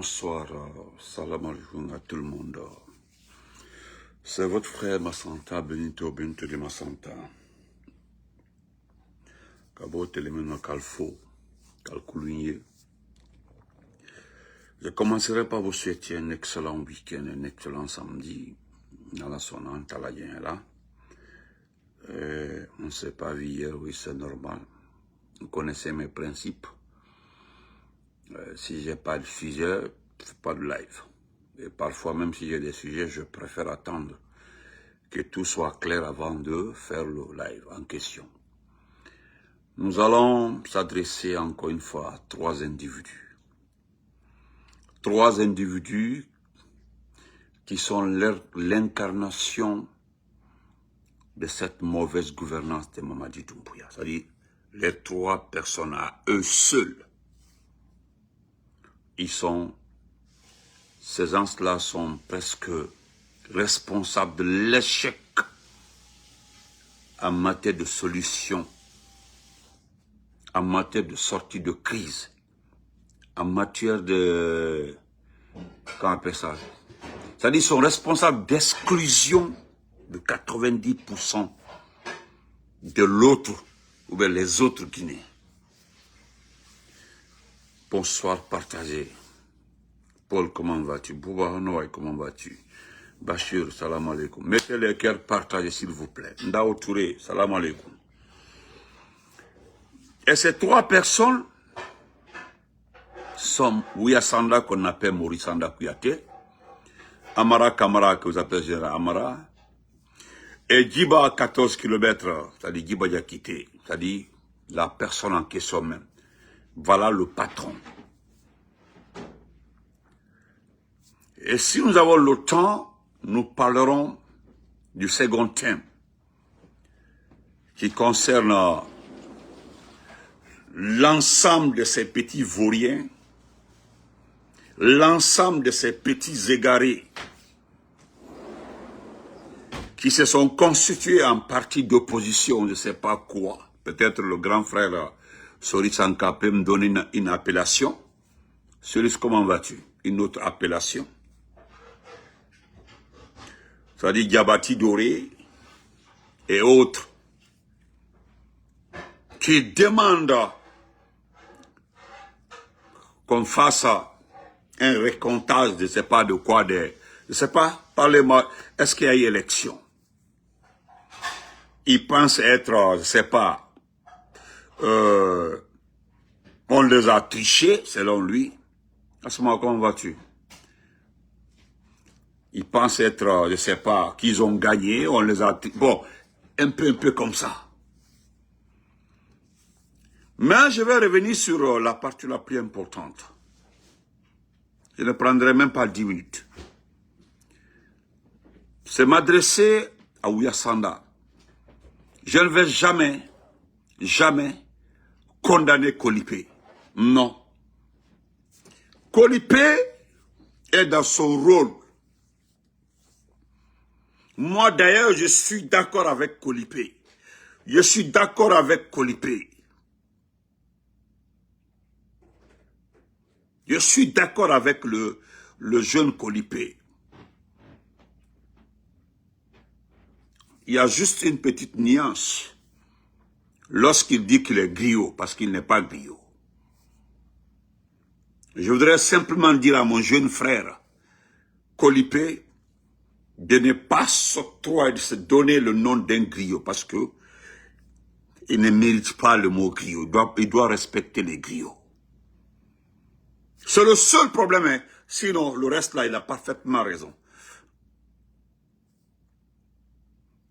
Bonsoir, salam alaikum à tout le monde. C'est votre frère Massanta, Benito de Massanta. Kabo Telemena Kalfo, Kalkouligné. Je commencerai par vous souhaiter un excellent week-end, un excellent samedi. Dans la sonante à la là. On ne s'est pas vu hier, oui, c'est normal. Vous connaissez mes principes. Si j'ai pas de sujet, je fais pas de live. Et parfois, même si j'ai des sujets, je préfère attendre que tout soit clair avant de faire le live en question. Nous allons s'adresser encore une fois à trois individus. Trois individus qui sont l'incarnation de cette mauvaise gouvernance de Mamadi Doumbouya. C'est-à-dire, les trois personnes à eux seuls. Ces gens-là sont presque responsables de l'échec en matière de solution, en matière de sortie de crise, en matière de... Comment on appelle ça? C'est-à-dire qu'ils sont responsables d'exclusion de 90% de l'autre, ou bien les autres Guinéens. Bonsoir partagé. Paul, comment vas-tu? Bouba Hanoï, comment vas-tu? Bachir, salam alaikum. Mettez les cœurs partagés, s'il vous plaît. Ndao Touré, salam alaikum. Et ces trois personnes sont Ouya Sanda, qu'on appelle Maurice Sanda Kouyaté, Amara Kamara, que vous appelez Général Amara, et Djiba à 14 km, c'est-à-dire Djiba Diakité, c'est-à-dire la personne en question même. Voilà le patron. Et si nous avons le temps, nous parlerons du second thème qui concerne l'ensemble de ces petits vauriens, l'ensemble de ces petits égarés qui se sont constitués en parti d'opposition, je ne sais pas quoi. Peut-être le grand frère Sori Sanka peut me donner une appellation. Sori, comment vas-tu? Une autre appellation. C'est-à-dire Diabati Doré et autres qui demandent qu'on fasse un récomptage de je ne sais pas de quoi, je ne sais pas, parlez-moi, est-ce qu'il y a eu élection? Ils pensent être, je ne sais pas, on les a trichés, selon lui. À ce moment, comment vas-tu? Ils pensent être, je ne sais pas, qu'ils ont gagné, on les a... Bon, un peu comme ça. Mais je vais revenir sur la partie la plus importante. Je ne prendrai même pas 10 minutes. C'est m'adresser à Ouya Sanda. Je ne vais jamais condamner Kolipé. Non. Kolipé est dans son rôle. Moi, d'ailleurs, je suis d'accord avec Kolipé. Je suis d'accord avec Kolipé. Je suis d'accord avec le jeune Kolipé. Il y a juste une petite nuance lorsqu'il dit qu'il est griot, parce qu'il n'est pas griot. Je voudrais simplement dire à mon jeune frère, Kolipé, de ne pas s'octroyer, de se donner le nom d'un griot, parce que il ne mérite pas le mot griot. Il doit respecter les griots. C'est le seul problème, hein. Sinon le reste là, il a parfaitement raison.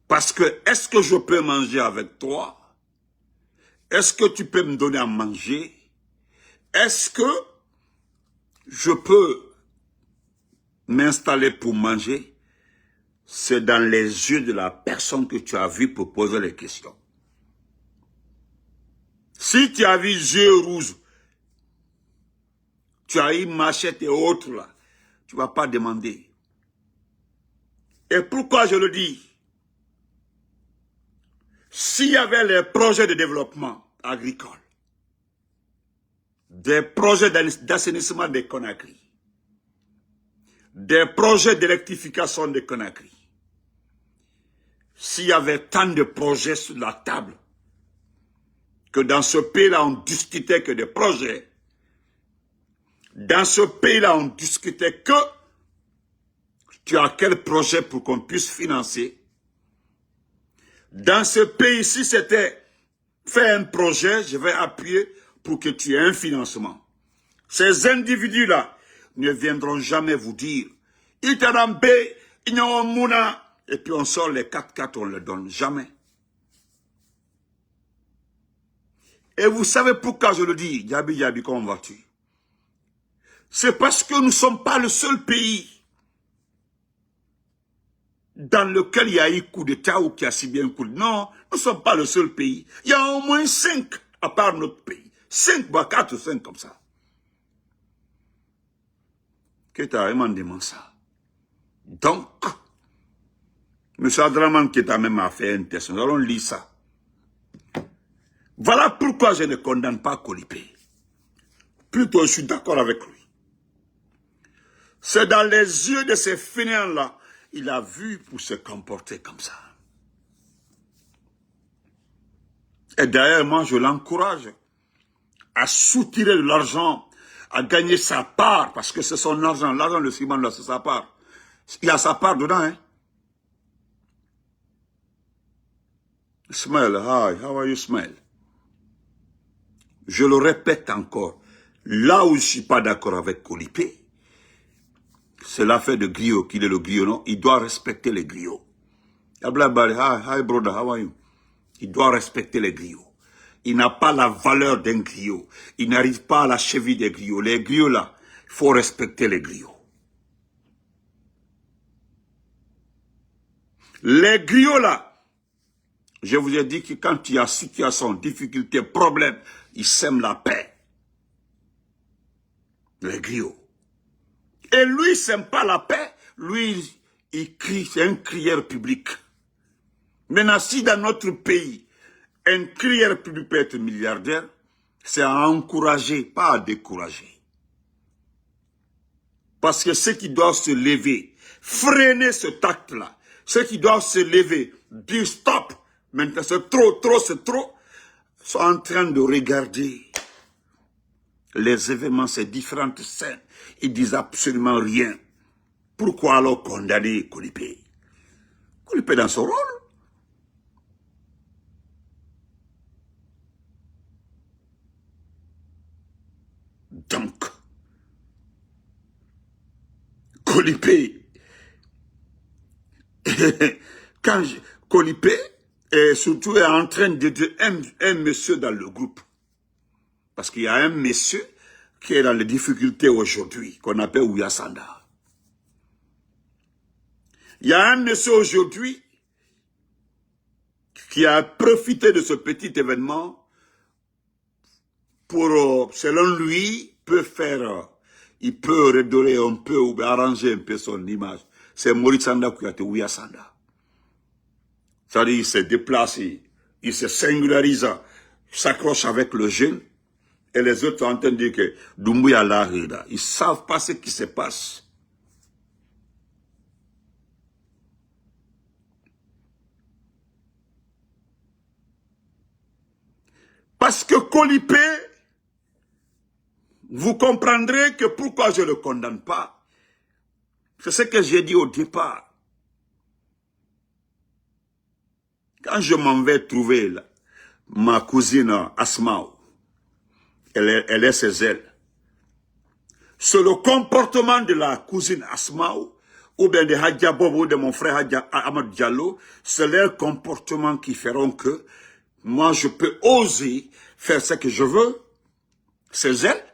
Parce que, est-ce que je peux manger avec toi? Est-ce que tu peux me donner à manger? Est-ce que je peux m'installer pour manger? C'est dans les yeux de la personne que tu as vu pour poser les questions. Si tu as vu yeux rouges, tu as eu machette et autres là, tu ne vas pas demander. Et pourquoi je le dis? S'il y avait les projets de développement agricole, des projets d'assainissement des Conakry, des projets d'électrification de Conakry. S'il y avait tant de projets sur la table, que dans ce pays-là, on discutait que des projets, dans ce pays-là, on discutait que tu as quel projet pour qu'on puisse financer. Dans ce pays, si c'était fais un projet, je vais appuyer pour que tu aies un financement. Ces individus-là ne viendront jamais vous dire Itarambe, Mouna, et puis on sort les 4x4, on ne les donne jamais. Et vous savez pourquoi je le dis, Yabi Yabi, comment vas-tu? C'est parce que nous ne sommes pas le seul pays dans lequel il y a eu coup d'État ou qui a si bien coup d'État. Non, nous ne sommes pas le seul pays. Il y a au moins 5 à part notre pays. 5, 4 ou 5 comme ça. Keta vraiment demandé ça. Donc, M. Adraman Keta même a fait un test. Nous allons lire ça. Voilà pourquoi je ne condamne pas Kolipé. Plutôt, je suis d'accord avec lui. C'est dans les yeux de ces fainéants-là, il a vu pour se comporter comme ça. Et d'ailleurs, moi, je l'encourage à soutirer de l'argent, à gagner sa part, parce que c'est son argent. L'argent de Simon, là, c'est sa part. Il y a sa part dedans, hein. Ismaël, hi, how are you, Ismaël? Je le répète encore, là où je ne suis pas d'accord avec Kolipé, c'est l'affaire de griot, qu'il est le griot, non? Il doit respecter les griots. Hi, brother, how are you? Il doit respecter les griots. Il n'a pas la valeur d'un griot. Il n'arrive pas à la cheville des griots. Les griots, là, il faut respecter les griots. Les griots, là, je vous ai dit que quand il y a situation, difficulté, problème, ils sèment la paix. Les griots. Et lui, il ne sème pas la paix. Lui, il crie, c'est un crieur public. Maintenant, si dans notre pays, un crieur public peut être milliardaire, c'est à encourager, pas à décourager. Parce que ceux qui doivent se lever, freiner ce acte-là, ceux qui doivent se lever, dire stop, maintenant c'est trop, sont en train de regarder les événements, ces différentes scènes. Ils disent absolument rien. Pourquoi alors condamner Kolipé? Kolipé dans son rôle. Donc, Kolipé, quand Kolipé est surtout en train de dire un monsieur dans le groupe, parce qu'il y a un monsieur qui est dans les difficultés aujourd'hui, qu'on appelle Ouyasanda. Il y a un monsieur aujourd'hui qui a profité de ce petit événement pour, selon lui, il peut redorer un peu ou arranger un peu son image. C'est Maurice Sanda qui a été Ouyasanda. C'est-à-dire, il se déplace, il se singularise, s'accroche avec le jeune, et les autres sont en train de dire que Doumbouya là, ils ne savent pas ce qui se passe. Parce que Kolipé, vous comprendrez que pourquoi je ne le condamne pas. C'est ce que j'ai dit au départ. Quand je m'en vais trouver là, ma cousine Asmaou, elle est ses ailes. C'est le comportement de la cousine Asmaou, ou bien de Hadja Bobo, ou de mon frère Hadja Ahmad Diallo, c'est leur comportement qui feront que moi je peux oser faire ce que je veux. Ses ailes?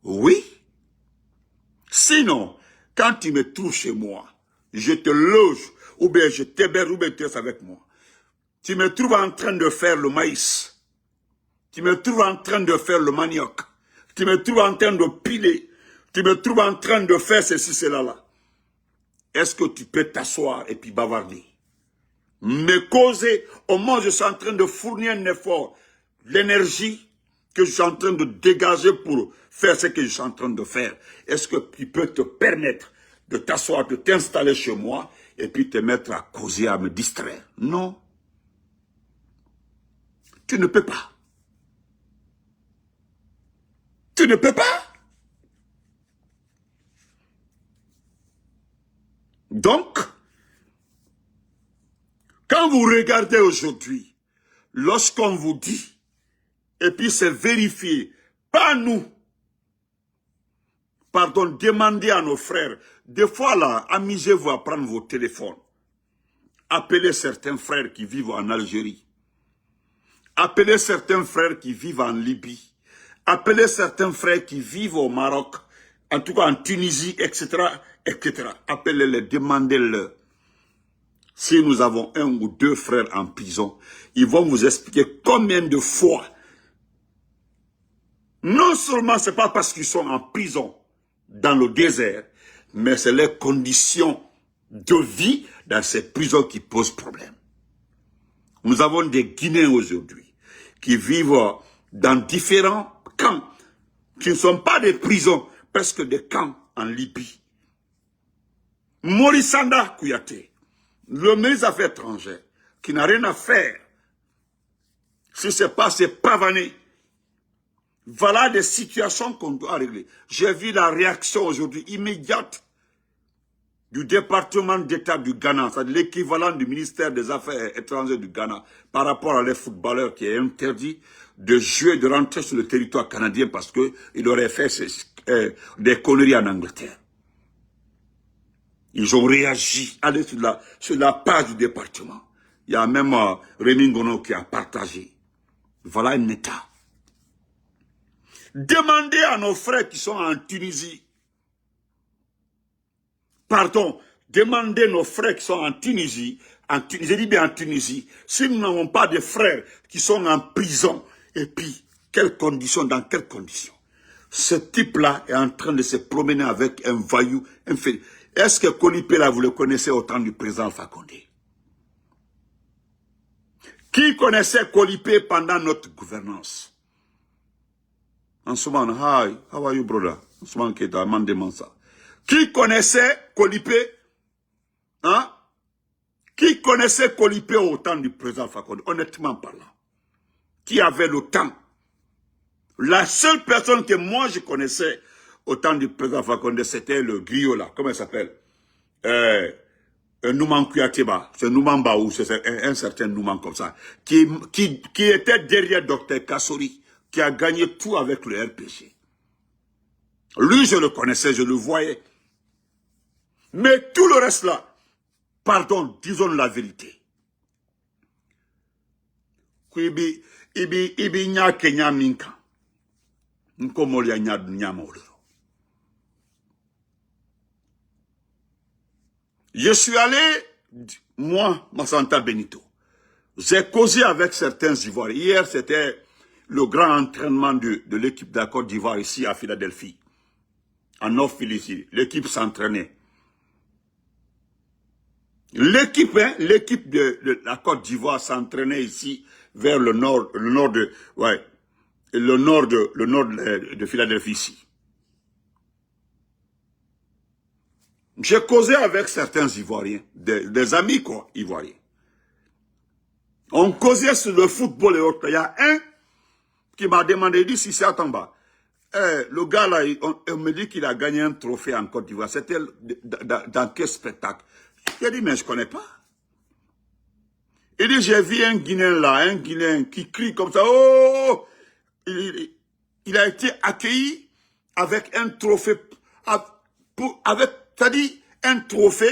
Oui. Sinon, quand tu me trouves chez moi, je te loge, ou bien je t'héberge, ou bien tu restes avec moi. Tu me trouves en train de faire le maïs. Tu me trouves en train de faire le manioc. Tu me trouves en train de piler. Tu me trouves en train de faire ceci, cela là. Est-ce que tu peux t'asseoir et puis bavarder? Me causer, au moins je suis en train de fournir un effort, l'énergie que je suis en train de dégager pour faire ce que je suis en train de faire. Est-ce que tu peux te permettre de t'asseoir, de t'installer chez moi, et puis te mettre à causer, à me distraire. Non. Tu ne peux pas. Tu ne peux pas. Donc, quand vous regardez aujourd'hui, lorsqu'on vous dit, et puis c'est vérifié, pas nous, pardon, demandez à nos frères, des fois là, amusez-vous à prendre vos téléphones, appelez certains frères qui vivent en Algérie, appelez certains frères qui vivent en Libye, appelez certains frères qui vivent au Maroc, en tout cas en Tunisie, etc., etc. Appelez-les, demandez-leur. Si nous avons un ou deux frères en prison, ils vont vous expliquer combien de fois. Non seulement ce n'est pas parce qu'ils sont en prison dans le désert, mais c'est les conditions de vie dans ces prisons qui posent problème. Nous avons des Guinéens aujourd'hui qui vivent dans différents camps, qui ne sont pas des prisons, presque des camps en Libye. Maurice Sanda Kouyaté, le ministre des Affaires étrangères, qui n'a rien à faire, si ce n'est pas se pavaner. Voilà des situations qu'on doit régler. J'ai vu la réaction aujourd'hui immédiate du département d'État du Ghana, c'est-à-dire l'équivalent du ministère des Affaires étrangères du Ghana, par rapport à les footballeurs qui est interdit de jouer, de rentrer sur le territoire canadien parce qu'ils auraient fait des conneries en Angleterre. Ils ont réagi. Allez sur la page du département. Il y a même Rémi Ngono qui a partagé. Voilà un État. Demandez à nos frères qui sont en Tunisie. Pardon, demandez nos frères qui sont en Tunisie. Je dis bien en Tunisie. Si nous n'avons pas de frères qui sont en prison, et puis, quelles conditions, dans quelles conditions? Ce type-là est en train de se promener avec un voyou, un fait. Est-ce que Kolipé, là, vous le connaissez au temps du président Alpha Condé? Qui connaissait Kolipé pendant notre gouvernance? En ce moment, hi, how are you, brother? En ce moment, Keta, Mandemansa. Qui connaissait Kolipé? Hein? Qui connaissait Kolipé au temps du président Alpha Condé? Honnêtement parlant. Qui avait le temps? La seule personne que moi je connaissais au temps du président Fakonde, c'était le griot là, comment il s'appelle? Nouman Kouyatéba, c'est Nouman Baou, c'est un certain Nouman comme ça, qui était derrière Dr Kassori, qui a gagné tout avec le RPG. Lui, je le connaissais, je le voyais. Mais tout le reste là, pardon, disons la vérité. Ibi nya Kenya minka. Nkomolia nya dunya maulero. Je suis allé, moi, Massanta Benito. J'ai causé avec certains Ivoiriens. Hier, c'était le grand entraînement de l'équipe de la Côte d'Ivoire ici à Philadelphie. En Nord-Philadelphie. L'équipe s'entraînait. L'équipe de la Côte d'Ivoire s'entraînait ici vers le nord de Philadelphie ici. J'ai causé avec certains Ivoiriens, des amis quoi, Ivoiriens. On causait sur le football et autres. Il y a un qui m'a demandé, il dit si c'est à Tamba. Le gars là, on me dit qu'il a gagné un trophée en Côte d'Ivoire. C'était dans quel spectacle? J'ai dit mais je connais pas. Il dit j'ai vu un Guinéen là, un Guinéen qui crie comme ça. Oh! Il a été accueilli avec un trophée, c'est-à-dire un trophée,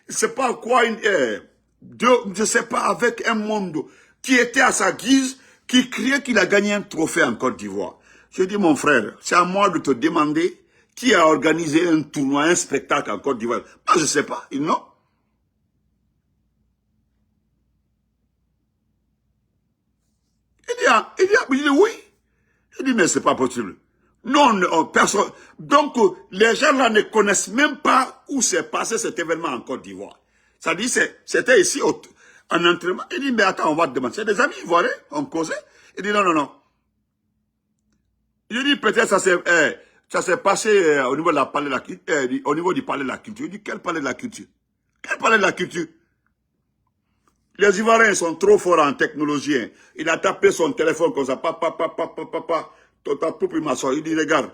c'est pas quoi, je sais pas, avec un monde qui était à sa guise, qui criait qu'il a gagné un trophée en Côte d'Ivoire. Je dis mon frère, c'est à moi de te demander qui a organisé un tournoi, un spectacle en Côte d'Ivoire. Moi je sais pas, non. Il dit oui. Il dit mais c'est pas possible. Non, personne. Donc, les gens là ne connaissent même pas où s'est passé cet événement en Côte d'Ivoire. Ça dit, c'était ici, en entraînement. Il dit, mais attends, on va te demander. C'est des amis ivoiriens, on causait. Il dit, non. Je dis, peut-être ça c'est, Ça s'est passé au niveau de la palais de la culture, au niveau du palais de la culture. Il dit, quel palais de la culture? Quel palais de la culture? Les Ivoiriens sont trop forts en technologie. Hein. Il a tapé son téléphone comme ça, papa, il dit, regarde,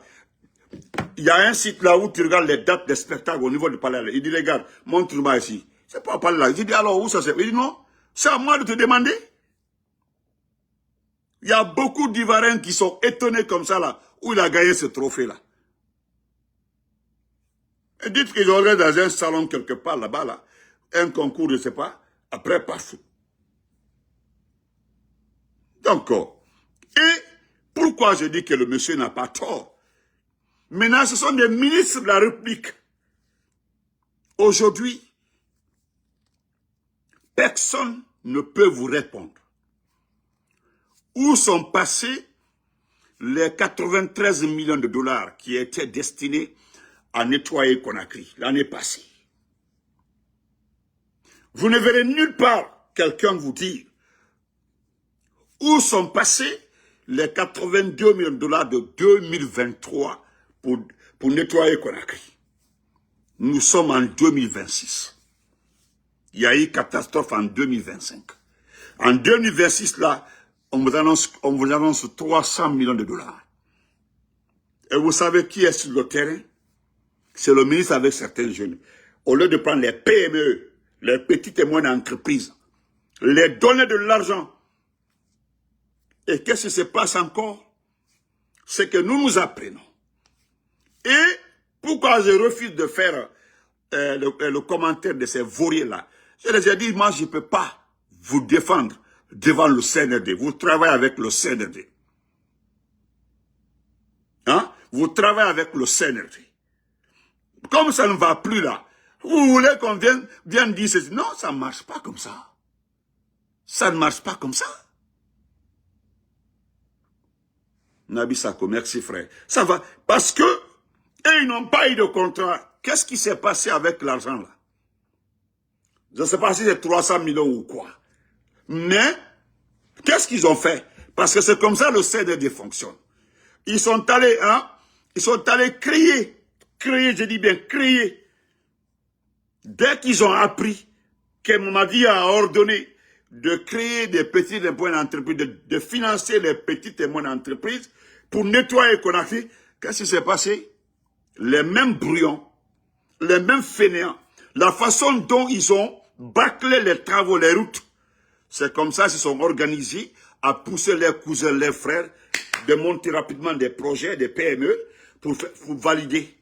il y a un site là où tu regardes les dates des spectacles au niveau du palais. Il dit, regarde, montre-moi ici. C'est pas un palais là. Il dit, alors où ça c'est? Il dit, non, c'est à moi de te demander. Il y a beaucoup d'Ivoiriens qui sont étonnés comme ça là, où il a gagné ce trophée là. Et dites qu'ils auraient dans un salon quelque part là-bas, là, un concours, je ne sais pas, après partout. Donc, et pourquoi je dis que le monsieur n'a pas tort? Maintenant, ce sont des ministres de la République. Aujourd'hui, personne ne peut vous répondre. Où sont passés les 93 millions de dollars qui étaient destinés à nettoyer Conakry l'année passée? Vous ne verrez nulle part quelqu'un vous dire où sont passés les 82 millions de dollars de 2023 pour nettoyer Conakry. Nous sommes en 2026. Il y a eu catastrophe en 2025. En 2026, là, on vous annonce 300 millions de dollars. Et vous savez qui est sur le terrain? C'est le ministre avec certains jeunes. Au lieu de prendre les PME, les petites et moyennes entreprises, les donner de l'argent. Et qu'est-ce qui se passe encore? C'est que nous nous apprenons. Et pourquoi je refuse de faire le commentaire de ces vauriers-là? Je les ai dit, moi je ne peux pas vous défendre devant le CNRD. Vous travaillez avec le CNRD. Hein? Vous travaillez avec le CNRD. Comme ça ne va plus là, vous voulez qu'on vienne dire ceci? Non, ça ne marche pas comme ça. Ça ne marche pas comme ça. Nabi Sako, merci frère. Ça va. Parce que, et ils n'ont pas eu de contrat. Qu'est-ce qui s'est passé avec l'argent là? Je ne sais pas si c'est 300 millions ou quoi. Mais, qu'est-ce qu'ils ont fait? Parce que c'est comme ça le CNRD fonctionne. Ils sont allés, hein? Ils sont allés créer, je dis bien créer. Dès qu'ils ont appris que Mamadi a ordonné de créer des petites et moyennes entreprises, de financer les petites et moyennes entreprises pour nettoyer Conakry, qu'est-ce qui s'est passé? Les mêmes brouillons, les mêmes fainéants, la façon dont ils ont bâclé les travaux, les routes, c'est comme ça qu'ils sont organisés à pousser leurs cousins, leurs frères, de monter rapidement des projets, des PME, pour valider.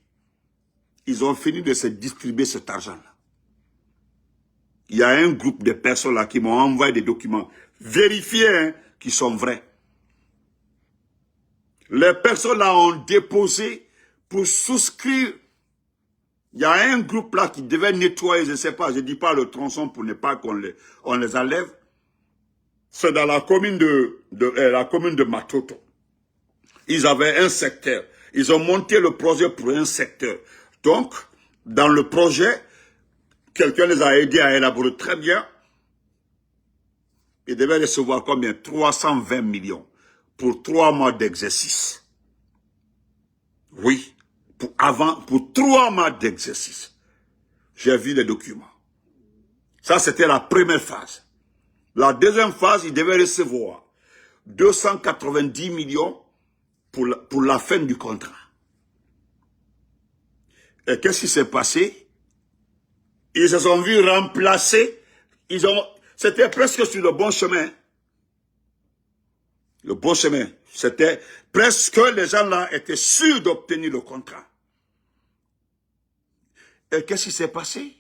Ils ont fini de se distribuer cet argent-là. Il y a un groupe de personnes là qui m'ont envoyé des documents vérifiés, hein, qui sont vrais. Les personnes là ont déposé pour souscrire. Il y a un groupe là qui devait nettoyer, je ne sais pas, je ne dis pas le tronçon pour ne pas qu'on les enlève. C'est dans la commune de Matoto. Ils avaient un secteur. Ils ont monté le projet pour un secteur. Donc, dans le projet, quelqu'un les a aidés à élaborer très bien. Ils devaient recevoir combien? 320 millions pour 3 mois d'exercice. Oui, pour 3 mois d'exercice. J'ai vu les documents. Ça, c'était la première phase. La deuxième phase, ils devaient recevoir 290 millions pour la fin du contrat. Et qu'est-ce qui s'est passé? Ils se sont vus remplacer. C'était presque sur le bon chemin. Le bon chemin. C'était presque les gens là étaient sûrs d'obtenir le contrat. Et qu'est-ce qui s'est passé?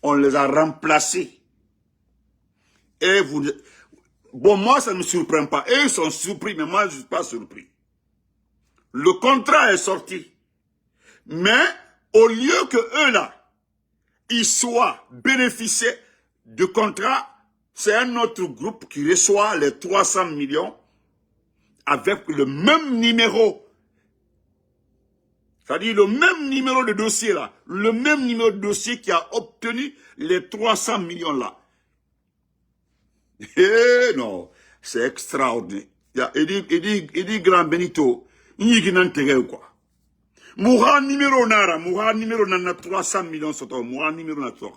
On les a remplacés. Et bon, moi, ça ne me surprend pas. Eux, ils sont surpris, mais moi, je ne suis pas surpris. Le contrat est sorti. Mais, au lieu que eux, là, ils soient bénéficiés du contrat, c'est un autre groupe qui reçoit les 300 millions avec le même numéro. C'est-à-dire le même numéro de dossier, là. Le même numéro de dossier qui a obtenu les 300 millions, là. Eh non, c'est extraordinaire. Il dit, grand Benito, il n'y a quoi. Moura numéro nana 300 millions soto. Moura numéro na to.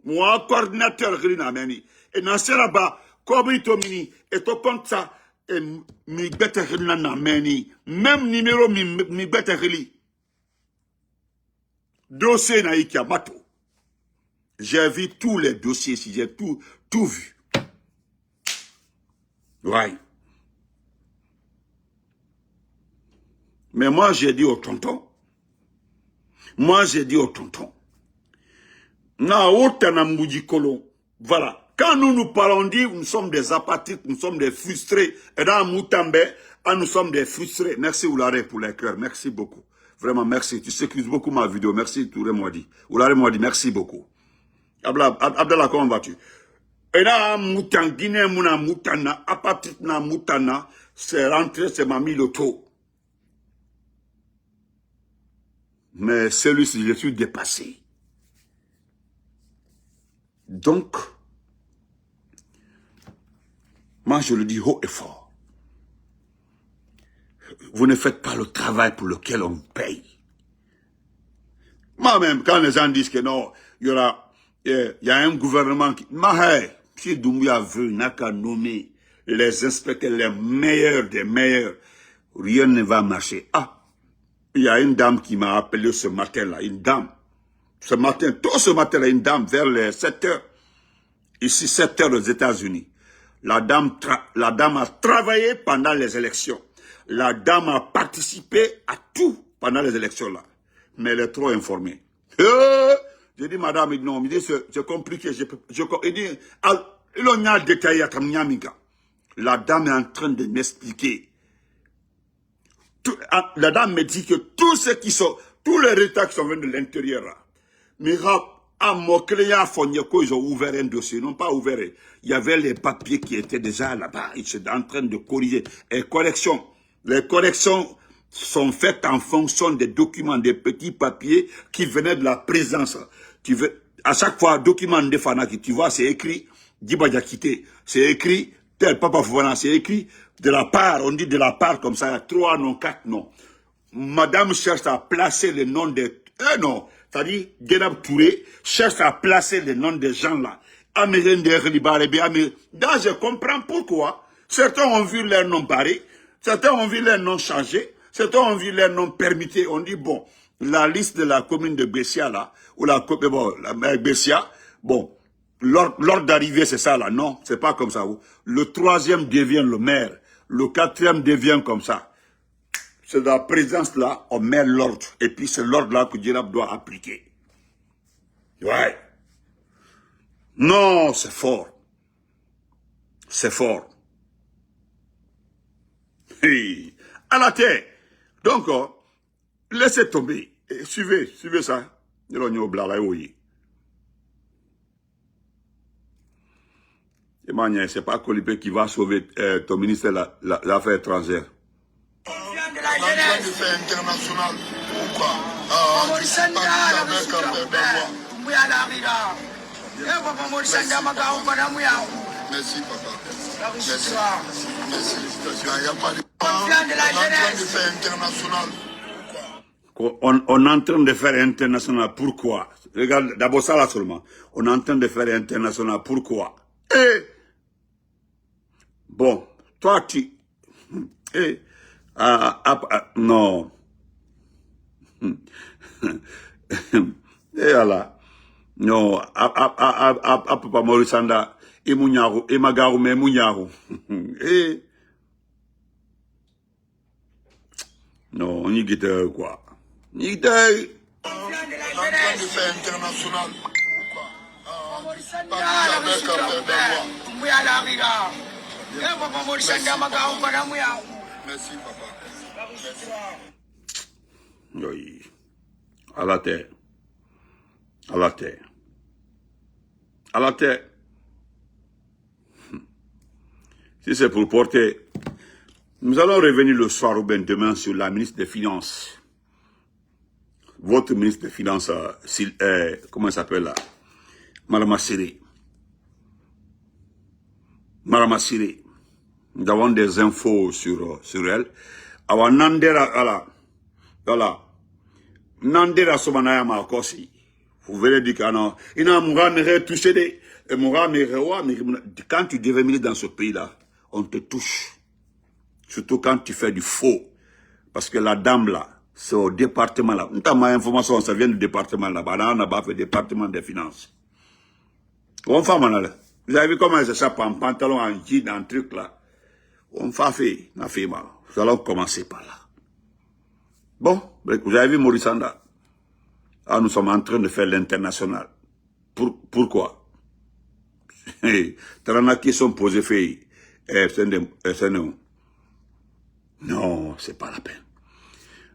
Moura coordinateur grina meni. Et na sera ba kobi to mini et to compte ça et mi bete grina na meni. Même numéro mi bete grili. Dossier na ikia mato. J'ai vu tous les dossiers si j'ai tout vu. Ouais. Mais moi, j'ai dit au tonton, na otana mouji kolon. Voilà. Quand nous parlons, dit, nous sommes des apatrides, nous sommes des frustrés. Et dans Moutambe, nous sommes des frustrés. Merci Oulare pour les cœurs. Merci beaucoup. Vraiment, merci. Tu sécurises beaucoup ma vidéo. Merci Touré Mwadi. Oulare Mwadi, merci beaucoup. Abdallah, comment vas-tu? Et là, Moutan, Guinée, Mouna, Moutana, apatride na Moutana, c'est rentré, c'est m'a mis le taux. Mais celui-ci, je suis dépassé. Donc, moi je le dis haut et fort. Vous ne faites pas le travail pour lequel on paye. Moi-même, quand les gens disent que non, il y a un gouvernement qui... Si Doumbouya veut, n'a qu'à nommer les inspecteurs les meilleurs des meilleurs, rien ne va marcher. Ah, il y a une dame qui m'a appelé ce matin-là, une dame. Ce matin, tout ce matin-là, une dame, vers les 7 heures. Ici, 7 heures aux États-Unis. La dame a travaillé pendant les élections. La dame a participé à tout pendant les élections-là. Mais elle est trop informée. Je dis, madame, non, il dit, c'est compliqué. Il dit, il a détaillé à Tamnyamiga. La dame est en train de m'expliquer. La dame me dit que tous les résultats qui sont venus de l'intérieur, là, mais à mon client, ils ont ouvert un dossier, ils n'ont pas ouvert. Il y avait les papiers qui étaient déjà là-bas, ils étaient en train de corriger. Et les corrections sont faites en fonction des documents, des petits papiers qui venaient de la présence. À chaque fois, document de Fanaki, tu vois, c'est écrit, Dibadjakité, c'est écrit, tel Papa Fouana, c'est écrit, de la part, on dit de la part comme ça, il y a 3 noms, 4 noms. Madame cherche à placer le nom des... non, c'est-à-dire, Genab Touré cherche à placer le nom des gens là. Là, je comprends pourquoi. Certains ont vu leur nom barré, certains ont vu leur nom changé, certains ont vu leur nom permuté. On dit, bon, la liste de la commune de Bessia là, ou la Bessia, bon, l'ordre d'arrivée c'est ça là, non, c'est pas comme ça. Le 3e devient le maire, le 4e devient comme ça. C'est dans la présence là, on met l'ordre. Et puis c'est l'ordre là que Djenab doit appliquer. Ouais. Non, c'est fort. C'est fort. Hey. À la terre. Donc, laissez tomber. Et suivez ça. C'est pas Colibé qui va sauver ton ministère de l'Affaires étrangères. On est en train de faire international. Pourquoi? Merci papa. Merci. Merci. Il n'y a pas de... On est en train de faire international. On est en train de faire international. Pourquoi? Regarde, d'abord ça là seulement. On est en train de faire international. Pourquoi? Bon, toi tu... non. Et voilà. Non, Papa Morisanda, et Mouniarou, et Magarou, mais Mouniarou. Non, on y guette quoi. On est en train de faire international. Merci papa. Oui. À la terre. À la terre. À la terre. Si c'est pour porter... Nous allons revenir le soir ou bien demain sur la ministre des Finances. Votre ministre des Finances, comment elle s'appelle là? Marama Siré. Marama Siré. Nous avons des infos sur elle. Awa Nandera, voilà. Nandera Somanaya Makosi. Vous venez dire que non, il n'a pas touché des. Quand tu deviens ministre dans ce pays-là, on te touche. Surtout quand tu fais du faux. Parce que la dame là, c'est au département là. Notamment information, ça vient du département là. On n'a pas fait département des finances. On fait mal. Vous avez vu comment elle s'échappe en pantalon, en jean, en truc là. On fait mal. Nous allons commencer par là. Bon, vous avez vu Maurice Anda. Ah, nous sommes en train de faire l'international. Pourquoi? T'en as qui sont posés faits. Non, c'est pas la peine.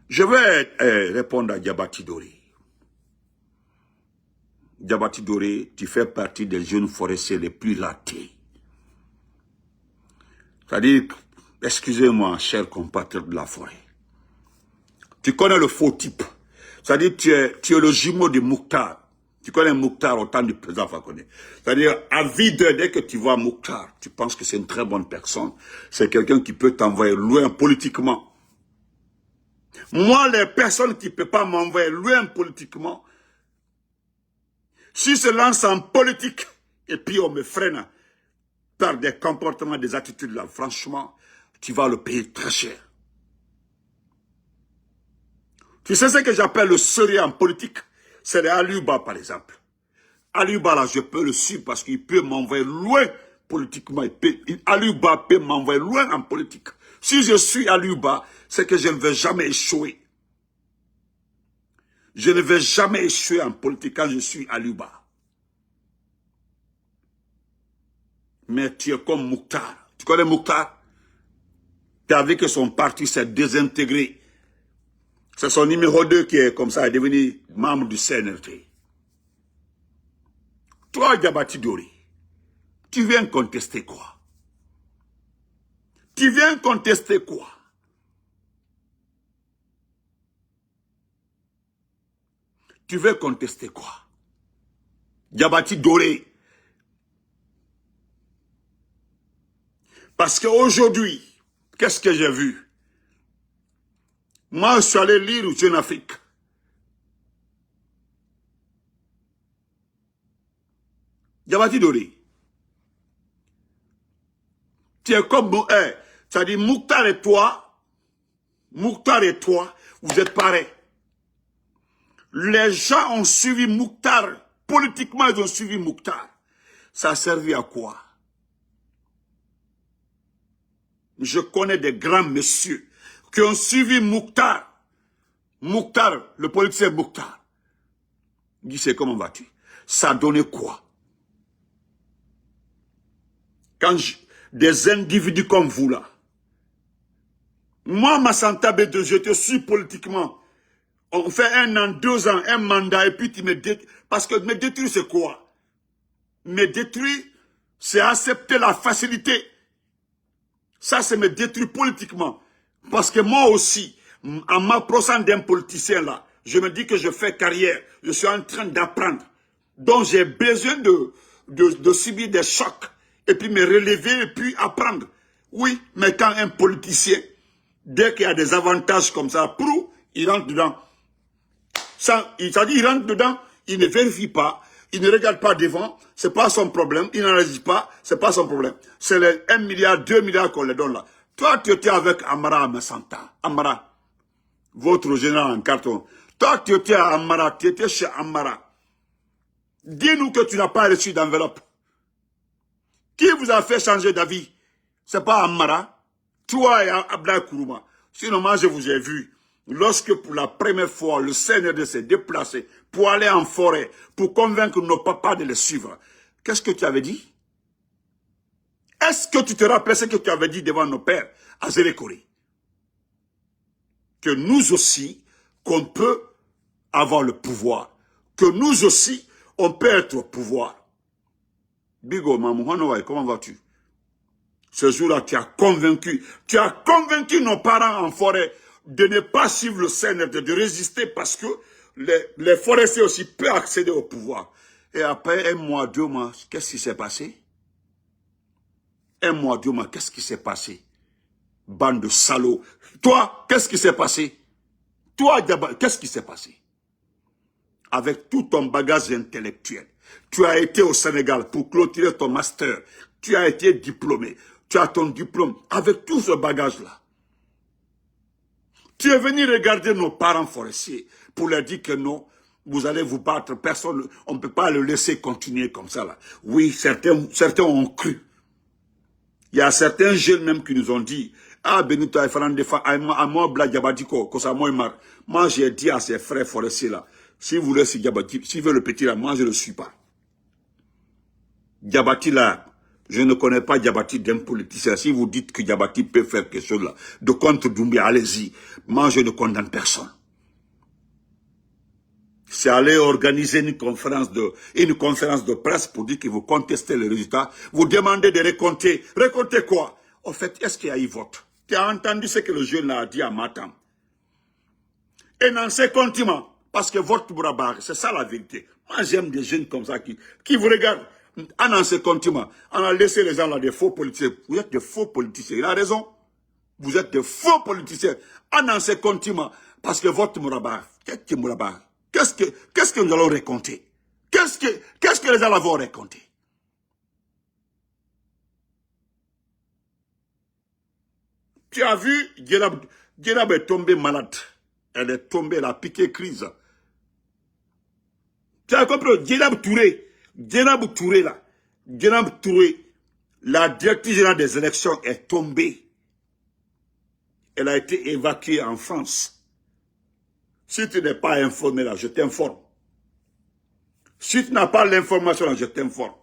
Je vais répondre à Diabati Doré. Diabati Doré, tu fais partie des jeunes forestiers les plus ratés. C'est-à-dire, excusez-moi, cher compatriote de la forêt. Tu connais le faux type. C'est-à-dire, tu es le jumeau de Mouktar. Tu connais Mouktar au temps du président Fakonde. C'est-à-dire, à vide, dès que tu vois Mouktar, tu penses que c'est une très bonne personne. C'est quelqu'un qui peut t'envoyer loin politiquement. Moi, les personnes qui ne peuvent pas m'envoyer loin politiquement, si se lance en politique, et puis on me freine par des comportements, des attitudes là, franchement, tu vas le payer très cher. Tu sais ce que j'appelle le sérieux en politique? C'est les Aliouba, par exemple. Aliouba, là, je peux le suivre parce qu'il peut m'envoyer loin politiquement. Aliouba peut m'envoyer loin en politique. Si je suis Aliouba, c'est que je ne vais jamais échouer. Je ne vais jamais échouer en politique quand je suis Aliouba. Mais tu es comme Mouktar. Tu connais Mouktar? Tu as vu que son parti s'est désintégré. C'est son numéro 2 qui est comme ça, est devenu membre du CNRT. Toi, Diabati Doré, tu viens contester quoi? Tu viens contester quoi? Tu veux contester quoi? Diabati Doré. Parce qu'aujourd'hui, qu'est-ce que j'ai vu? Moi, je suis allé lire Jeune Afrique. Diabati Doré. Tu es comme, ça dit Mouktar et toi, vous êtes pareils. Les gens ont suivi Mouktar, politiquement ils ont suivi Mouktar. Ça a servi à quoi? Je connais des grands messieurs qui ont suivi Mouktar. Mouktar, le politicien Mouktar. Dis, c'est comment vas-tu? Ça a donné quoi? Quand des individus comme vous là, moi, Massanta Bédou, je te suis politiquement. On fait 1 an, 2 ans, un mandat, et puis tu me détruis. Parce que me détruire, c'est quoi? Me détruire, c'est accepter la facilité. Ça, c'est me détruire politiquement. Parce que moi aussi, en m'approchant d'un politicien là, je me dis que je fais carrière. Je suis en train d'apprendre. Donc, j'ai besoin de subir des chocs. Et puis me relever et puis apprendre. Oui, mais quand un politicien, dès qu'il y a des avantages comme ça, il rentre dedans. Il rentre dedans, il ne vérifie pas, il ne regarde pas devant, c'est pas son problème, il n'analyse pas, c'est pas son problème. C'est les 1 milliard, 2 milliards qu'on les donne là. Toi, tu étais avec Amara à Massanta. Amara, votre général en carton. Toi, tu étais à Amara, tu étais chez Amara. Dis-nous que tu n'as pas reçu d'enveloppe. Qui vous a fait changer d'avis? C'est pas Amara, toi et Abdoulaye Kourouma. Sinon, moi, je vous ai vu. Lorsque pour la première fois, le CNRD s'est déplacé pour aller en forêt, pour convaincre nos papas de les suivre, qu'est-ce que tu avais dit? Est-ce que tu te rappelles ce que tu avais dit devant nos pères à Zérékoré? Que nous aussi, qu'on peut avoir le pouvoir. Que nous aussi, on peut être au pouvoir. Bigo, Mamou, comment vas-tu? Ce jour-là, tu as convaincu nos parents en forêt de ne pas suivre le CNRD, de résister parce que les forestiers aussi peuvent accéder au pouvoir. Et après 1 mois, 2 mois, qu'est-ce qui s'est passé? 1 mois, 2 mois, qu'est-ce qui s'est passé? Bande de salauds. Toi, qu'est-ce qui s'est passé? Toi, qu'est-ce qui s'est passé? avec tout ton bagage intellectuel. Tu as été au Sénégal pour clôturer ton master. Tu as été diplômé. Tu as ton diplôme. Avec tout ce bagage-là. Tu es venu regarder nos parents forestiers pour leur dire que non, vous allez vous battre. Personne, on ne peut pas le laisser continuer comme ça là. Oui, certains ont cru. Il y a certains jeunes même qui nous ont dit, ah, Benito, moi, j'ai dit à ces frères forestiers là, si vous voulez, s'il veut le petit là, moi, je ne le suis pas. Diabati là, je ne connais pas Diabati d'un politicien. Si vous dites que Diabati peut faire quelque chose là, de contre Doumbia, allez-y. Moi, je ne condamne personne. C'est aller organiser une conférence de presse pour dire que vous contestez les résultats. Vous demandez de recompter. Recompter quoi? En fait, est-ce qu'il y a eu vote? Tu as entendu ce que le jeune a dit à Matam. Et dans ces comptiments, parce que vote Bourabar, c'est ça la vérité. Moi, j'aime des jeunes comme ça qui vous regardent. En ce comptiment, on a laissé les gens là des faux politiciens. Vous êtes des faux politiciens. Il a raison. Vous êtes des faux politiciens. En ce comptiment, parce que vote Mourabar. Qu'est-ce que Mourabar? Qu'est-ce que nous allons raconter? Qu'est-ce que les gens vont raconter? Tu as vu, Djenab est tombée malade. Elle est tombée, elle a piqué crise. Tu as compris? Djenab Touré là. Djenab Touré, la directrice générale des élections est tombée. Elle a été évacuée en France. Si tu n'es pas informé là, je t'informe. Si tu n'as pas l'information là, je t'informe.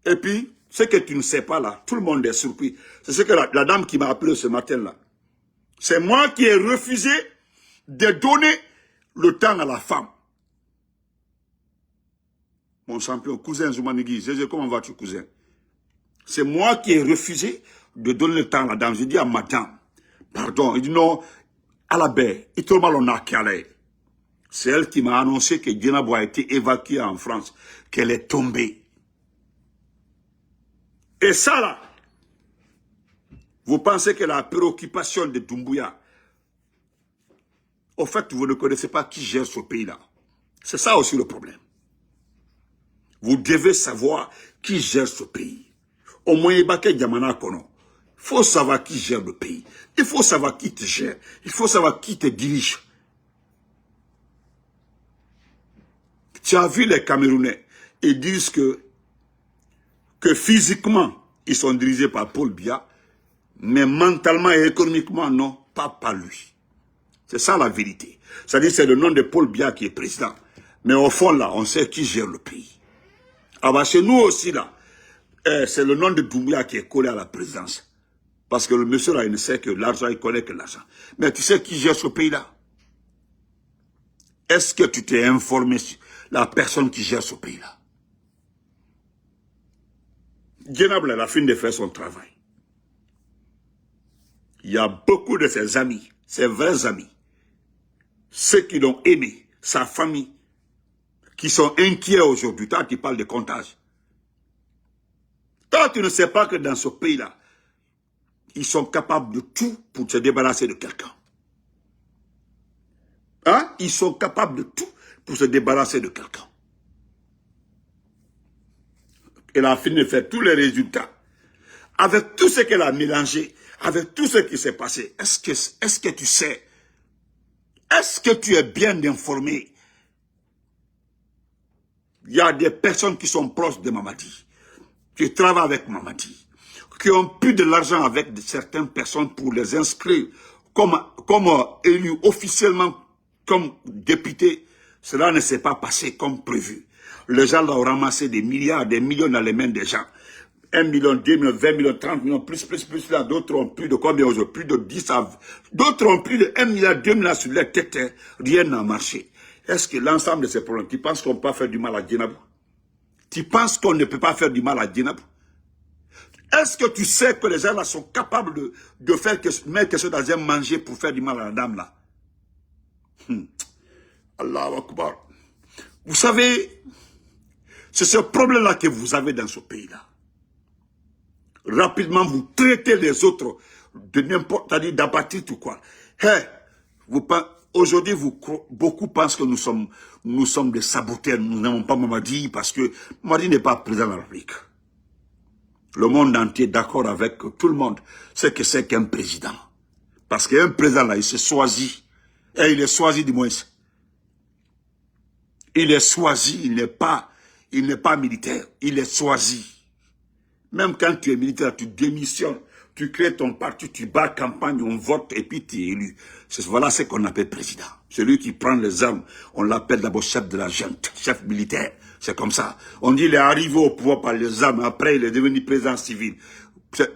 Et puis, ce que tu ne sais pas là, tout le monde est surpris. C'est ce que la dame qui m'a appelé ce matin là. C'est moi qui ai refusé de donner le temps à la femme. Mon champion, cousin Zoumanigui, comment vas-tu, cousin? C'est moi qui ai refusé de donner le temps à la dame. J'ai dit à madame, pardon, il dit non, à la baie, il te mal on a calé. C'est elle qui m'a annoncé que Djenab a été évacuée en France, qu'elle est tombée. Et ça là, vous pensez que la préoccupation de Doumbouya, au fait, vous ne connaissez pas qui gère ce pays-là. C'est ça aussi le problème. Vous devez savoir qui gère ce pays. Au moins, il faut savoir qui gère le pays. Il faut savoir qui te gère. Il faut savoir qui te dirige. Tu as vu les Camerounais, ils disent que physiquement, ils sont dirigés par Paul Biya, mais mentalement et économiquement, non, pas par lui. C'est ça la vérité. C'est-à-dire c'est le nom de Paul Biya qui est président. Mais au fond, là, on sait qui gère le pays. Ah bah chez nous aussi, là, c'est le nom de Doumbouya qui est collé à la présidence. Parce que le monsieur, là, il ne sait que l'argent, il connaît que l'argent. Mais tu sais qui gère ce pays-là? Est-ce que tu t'es informé sur la personne qui gère ce pays-là? Djenab, elle a fini de faire son travail. Il y a beaucoup de ses amis, ses vrais amis, ceux qui l'ont aimé, sa famille, qui sont inquiets aujourd'hui. Toi, tu parles de comptage. Toi, tu ne sais pas que dans ce pays-là, ils sont capables de tout pour se débarrasser de quelqu'un. Hein? Ils sont capables de tout pour se débarrasser de quelqu'un. Elle a fini de faire tous les résultats. Avec tout ce qu'elle a mélangé, avec tout ce qui s'est passé, est-ce que tu sais, est-ce que tu es bien informé? Il y a des personnes qui sont proches de Mamadi, qui travaillent avec Mamadi, qui ont plus de l'argent avec certaines personnes pour les inscrire comme élus officiellement, comme députés. Cela ne s'est pas passé comme prévu. Les gens ont ramassé des milliards, des millions dans les mains des gens. 1 million, 2 millions, 20 millions, 30 millions, plus, là. D'autres ont plus de combien aujourd'hui? Plus de 10 à... D'autres ont plus de 1 milliard, 2 milliards sur leur tête. Rien n'a marché. Est-ce que l'ensemble de ces problèmes, tu penses qu'on peut pas faire du mal à Djenab? Tu penses qu'on ne peut pas faire du mal à Djenab? Est-ce que tu sais que les gens là sont capables de faire mettre quelque chose dans un manger pour faire du mal à la dame là? Allahu Akbar. Vous savez, c'est ce problème-là que vous avez dans ce pays-là. Rapidement, vous traitez les autres de n'importe quoi, d'abattre ou quoi. Hey, Aujourd'hui, beaucoup pensent que nous sommes des saboteurs, nous n'avons pas Mamadi parce que Mamadi n'est pas président de la République. Le monde entier est d'accord avec tout le monde, c'est que c'est qu'un président. Parce qu'un président là, il se choisit, et il est choisi du moins. Il est choisi, il n'est pas militaire, il est choisi. Même quand tu es militaire, tu démissionnes, tu crées ton parti, tu bats campagne, on vote et puis tu es élu. Voilà ce qu'on appelle président. Celui qui prend les armes, on l'appelle d'abord chef de la junte, chef militaire. C'est comme ça. On dit qu'il est arrivé au pouvoir par les armes, après il est devenu président civil.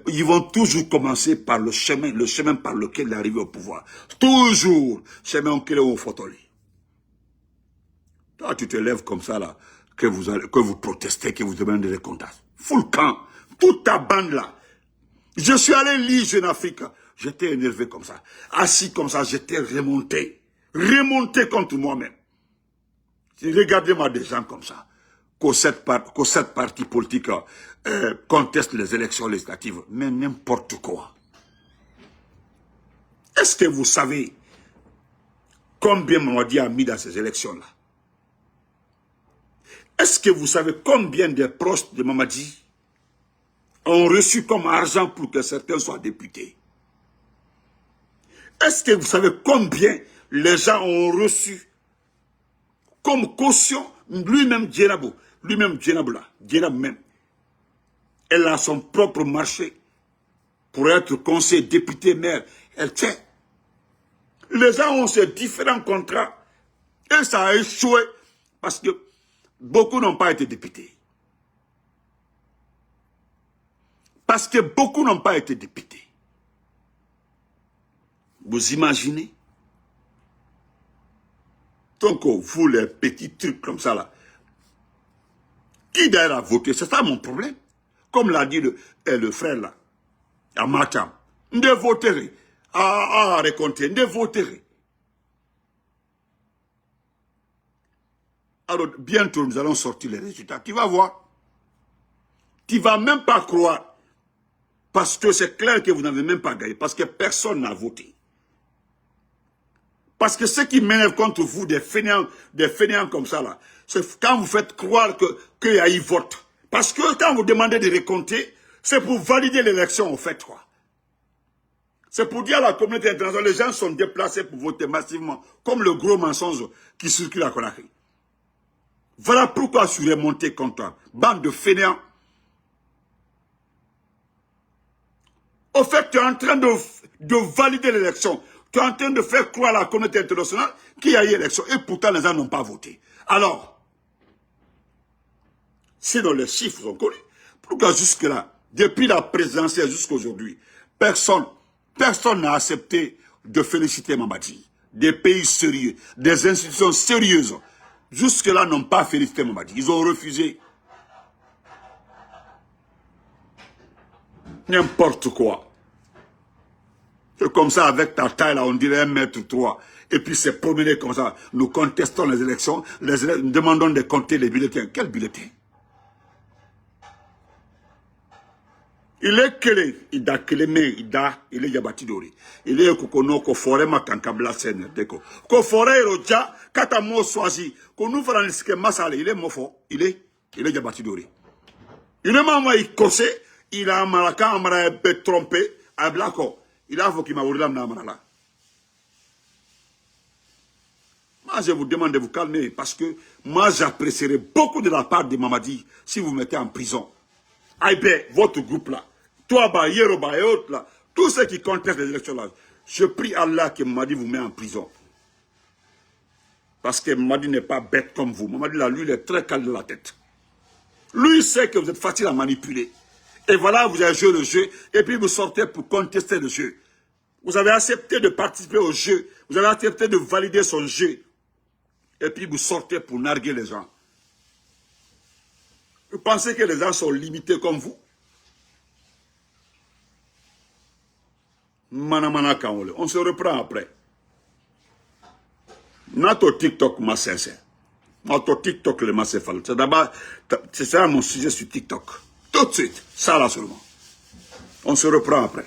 Ils vont toujours commencer par le chemin par lequel il est arrivé au pouvoir. Toujours, chemin auquel on photolé. Toi, tu te lèves comme ça, là, que vous protestez, que vous demandez des comptes. Full camp, toute ta bande là. Je suis allé lire Jeune Afrique, j'étais énervé comme ça. Assis comme ça, j'étais remonté contre moi-même. Regardez-moi des gens comme ça, que cette partie politique conteste les élections législatives, mais n'importe quoi. Est-ce que vous savez combien Mamadi a mis dans ces élections-là? Est-ce que vous savez combien de proches de Mamadi ont reçu comme argent pour que certains soient députés? Est-ce que vous savez combien les gens ont reçu comme caution? Lui-même Djenabou même, elle a son propre marché pour être conseiller, député, maire. Elle tient. Les gens ont ces différents contrats et ça a échoué parce que beaucoup n'ont pas été députés. Parce que beaucoup n'ont pas été députés. Vous imaginez? Donc, vous, les petits trucs comme ça, là, qui d'ailleurs a voté? C'est ça mon problème. Comme l'a dit le frère, là, à Matam. Ne voterez. À raconter, ne voterez. Alors, bientôt, nous allons sortir les résultats. Tu vas voir. Tu ne vas même pas croire. Parce que c'est clair que vous n'avez même pas gagné. Parce que personne n'a voté. Parce que ce qui m'énerve contre vous, des fainéants comme ça, là, c'est quand vous faites croire qu'il y a eu vote. Parce que quand vous demandez de recompter, c'est pour valider l'élection, en fait, quoi. C'est pour dire à la communauté internationale, les gens sont déplacés pour voter massivement, comme le gros mensonge qui circule à Conakry. Voilà pourquoi je suis remonté contre bande de fainéants. Au fait, tu es en train de valider l'élection. Tu es en train de faire croire à la communauté internationale qu'il y a eu élection. Et pourtant, les gens n'ont pas voté. Alors, sinon les chiffres sont connus. Pourquoi jusque-là, depuis la présidentielle jusqu'à aujourd'hui, personne n'a accepté de féliciter Mamadi. Des pays sérieux, des institutions sérieuses, jusque-là n'ont pas félicité Mamadi. Ils ont refusé. N'importe quoi. C'est comme ça, avec ta taille, là, on dirait 1,3 m. Et puis c'est promener comme ça. Nous contestons les élections, nous demandons de compter les bulletins. Quels bulletins? Il est Kélé, il a Kélémé, il est Yabati Dori. Il est Kokono, Kofore, Makankabla Sen, Deko. Kofore, Roja, Katamo Swazi, Konou Francisque Massale, il est Mofo, il est Yabati Dori. Il est maman, il cossé, il a Malaka, Amara, trompé, à Blako. Il a voulu qu'il m'a ouvert la main. Moi, je vous demande de vous calmer parce que moi, j'apprécierais beaucoup de la part de Mamadi si vous mettez en prison. Aïbé, votre groupe là, toi, Yeroba et autres là, tous ceux qui contestent les élections là, je prie Allah que Mamadi vous met en prison. Parce que Mamadi n'est pas bête comme vous. Mamadi là, lui, il est très calme de la tête. Lui, il sait que vous êtes facile à manipuler. Et voilà, vous avez joué le jeu, et puis vous sortez pour contester le jeu. Vous avez accepté de participer au jeu, vous avez accepté de valider son jeu, et puis vous sortez pour narguer les gens. Vous pensez que les gens sont limités comme vous? Manamana Kaole, on se reprend après. Notre TikTok m'a sincère. Notre TikTok le m'a céphale. C'est d'abord, c'est ça mon sujet sur TikTok. Tout de suite, ça là seulement. On se reprend après.